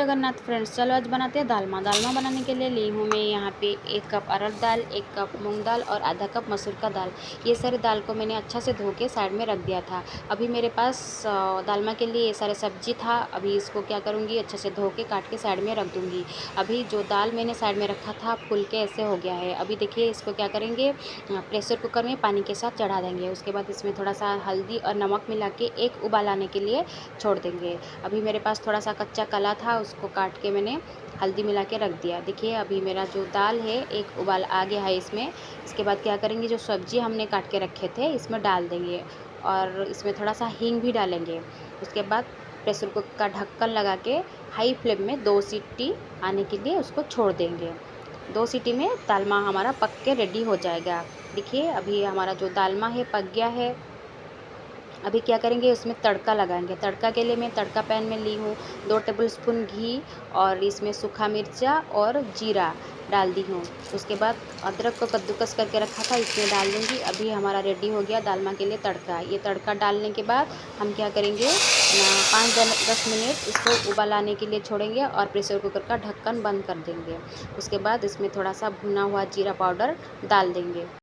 Jagannath friends, चलो आज बनाते हैं दालमा। दालमा बनाने के लिए ली हूँ मैं यहाँ पे 1 कप अरहर दाल, 1 कप मूंग दाल और आधा कप मसूर का दाल। ये सारे दाल को मैंने अच्छा से धो के साइड में रख दिया था। अभी मेरे पास दालमा के लिए ये सारे सब्जी था। अभी इसको क्या करूँगी, अच्छे से धो के काट के साइड में रख दूँगी। अभी जो दाल मैंने साइड में रखा था फूल के ऐसे हो गया है। अभी देखिए इसको क्या करेंगे, प्रेशर कुकर में पानी के साथ चढ़ा देंगे। उसके बाद इसमें थोड़ा सा हल्दी और नमक मिला के एक उबाल आने के लिए छोड़ देंगे। अभी मेरे पास थोड़ा सा कच्चा कला था, उसको काट के मैंने हल्दी मिला के रख दिया। देखिए अभी मेरा जो दाल है एक उबाल आ गया है इसमें। इसके बाद क्या करेंगे, जो सब्ज़ी हमने काट के रखे थे इसमें डाल देंगे और इसमें थोड़ा सा हींग भी डालेंगे। उसके बाद प्रेशर कुकर का ढक्कन लगा के हाई फ्लेम में 2 सीटी आने के लिए उसको छोड़ देंगे। 2 सीटी में दालमा हमारा पक के रेडी हो जाएगा। देखिए अभी हमारा जो दालमा है पक गया है। अभी क्या करेंगे, उसमें तड़का लगाएंगे। तड़का के लिए मैं तड़का पैन में ली हूँ 2 टेबलस्पून घी और इसमें सूखा मिर्चा और जीरा डाल दी हूँ। उसके बाद अदरक को कद्दूकस करके रखा था इसमें डाल दूँगी। अभी हमारा रेडी हो गया दालमा के लिए तड़का। ये तड़का डालने के बाद हम क्या करेंगे, 5-10 मिनट इसको उबाल आने के लिए छोड़ेंगे और प्रेशर कुकर का ढक्कन बंद कर देंगे। उसके बाद इसमें थोड़ा सा भुना हुआ जीरा पाउडर डाल देंगे।